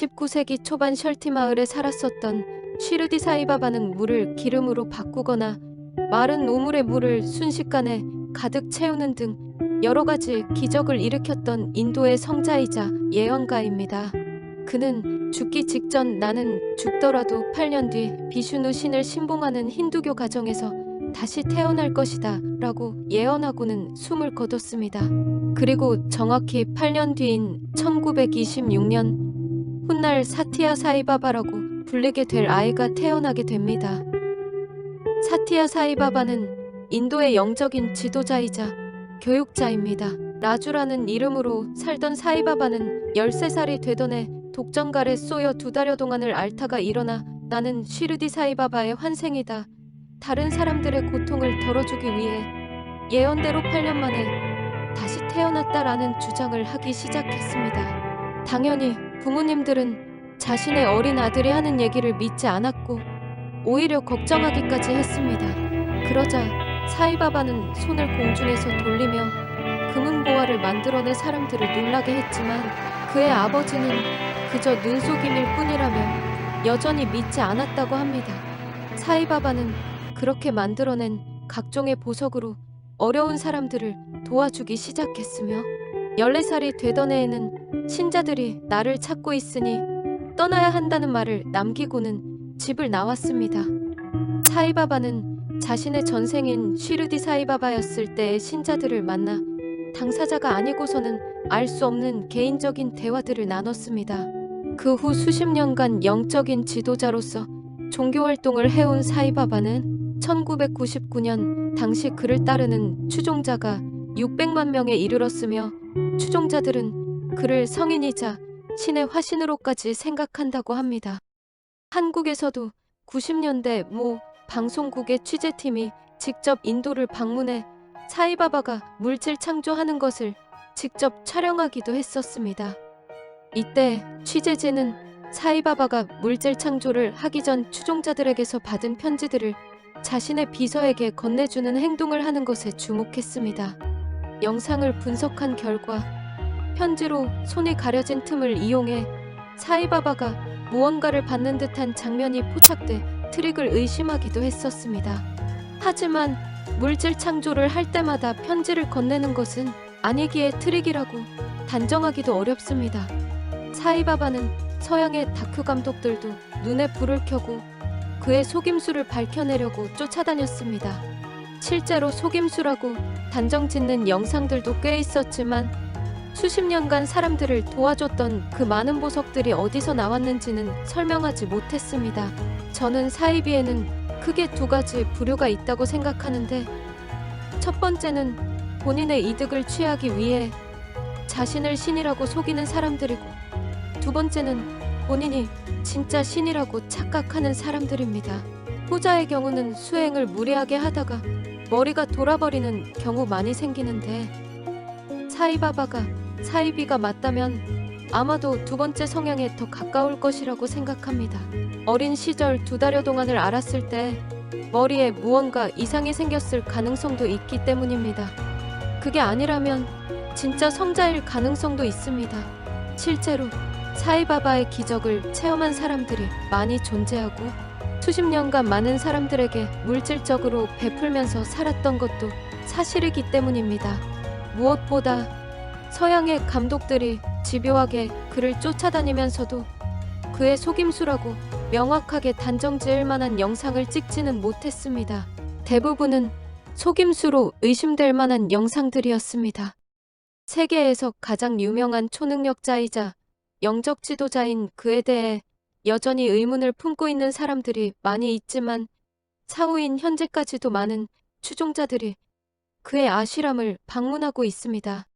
19세기 초반 셜티 마을에 살았었던 쉬르디 사이바바는 물을 기름으로 바꾸거나 마른 우물의 물을 순식간에 가득 채우는 등 여러 가지 기적을 일으켰던 인도의 성자이자 예언가입니다. 그는 죽기 직전 나는 죽더라도 8년 뒤 비슈누 신을 신봉하는 힌두교 가정에서 다시 태어날 것이다 라고 예언하고는 숨을 거뒀습니다. 그리고 정확히 8년 뒤인 1926년 훗날 사티야 사이바바라고 불리게 될 아이가 태어나게 됩니다. 사티야 사이바바는 인도의 영적인 지도자이자 교육자입니다. 라주라는 이름으로 살던 사이바바는 13살이 되던 해 독전갈에 쏘여 2달여 동안을 앓다가 일어나 나는 쉬르디 사이바바의 환생이다. 다른 사람들의 고통을 덜어주기 위해 예언대로 8년 만에 다시 태어났다라는 주장을 하기 시작했습니다. 당연히 부모님들은 자신의 어린 아들이 하는 얘기를 믿지 않았고 오히려 걱정하기까지 했습니다. 그러자 사이바바는 손을 공중에서 돌리며 금은보화를 만들어내 사람들을 놀라게 했지만 그의 아버지는 그저 눈속임일 뿐이라며 여전히 믿지 않았다고 합니다. 사이바바는 그렇게 만들어낸 각종의 보석으로 어려운 사람들을 도와주기 시작했으며 14살이 되던 해에는 신자들이 나를 찾고 있으니 떠나야 한다는 말을 남기고는 집을 나왔습니다. 사이바바는 자신의 전생인 쉬르디 사이바바였을 때의 신자들을 만나 당사자가 아니고서는 알 수 없는 개인적인 대화들을 나눴습니다. 그 후 수십 년간 영적인 지도자로서 종교활동을 해온 사이바바는 1999년 당시 그를 따르는 추종자가 600만 명에 이르렀으며 추종자들은 그를 성인이자 신의 화신으로까지 생각한다고 합니다. 한국에서도 90년대 모 방송국의 취재팀이 직접 인도를 방문해 사이바바가 물질 창조하는 것을 직접 촬영하기도 했었습니다. 이때 취재진은 사이바바가 물질 창조를 하기 전 추종자들에게서 받은 편지들을 자신의 비서에게 건네주는 행동을 하는 것에 주목했습니다. 영상을 분석한 결과 편지로 손이 가려진 틈을 이용해 사이바바가 무언가를 받는 듯한 장면이 포착돼 트릭을 의심하기도 했었습니다. 하지만 물질 창조를 할 때마다 편지를 건네는 것은 아니기에 트릭이라고 단정하기도 어렵습니다. 사이바바는 서양의 다큐 감독들도 눈에 불을 켜고 그의 속임수를 밝혀내려고 쫓아다녔습니다. 실제로 속임수라고 단정짓는 영상들도 꽤 있었지만 수십 년간 사람들을 도와줬던 그 많은 보석들이 어디서 나왔는지는 설명하지 못했습니다. 저는 사이비에는 크게 2가지 부류가 있다고 생각하는데 첫 번째는 본인의 이득을 취하기 위해 자신을 신이라고 속이는 사람들이고 두 번째는 본인이 진짜 신이라고 착각하는 사람들입니다. 후자의 경우는 수행을 무리하게 하다가 머리가 돌아버리는 경우 많이 생기는데 사이바바가 사이비가 맞다면 아마도 2번째 성향에 더 가까울 것이라고 생각합니다. 어린 시절 2달여 동안을 앓았을 때 머리에 무언가 이상이 생겼을 가능성도 있기 때문입니다. 그게 아니라면 진짜 성자일 가능성도 있습니다. 실제로 사이바바의 기적을 체험한 사람들이 많이 존재하고 수십 년간 많은 사람들에게 물질적으로 베풀면서 살았던 것도 사실이기 때문입니다. 무엇보다 서양의 감독들이 집요하게 그를 쫓아다니면서도 그의 속임수라고 명확하게 단정지을 만한 영상을 찍지는 못했습니다. 대부분은 속임수로 의심될 만한 영상들이었습니다. 세계에서 가장 유명한 초능력자이자 영적 지도자인 그에 대해 여전히 의문을 품고 있는 사람들이 많이 있지만 사후인 현재까지도 많은 추종자들이 그의 아쉬람을 방문하고 있습니다.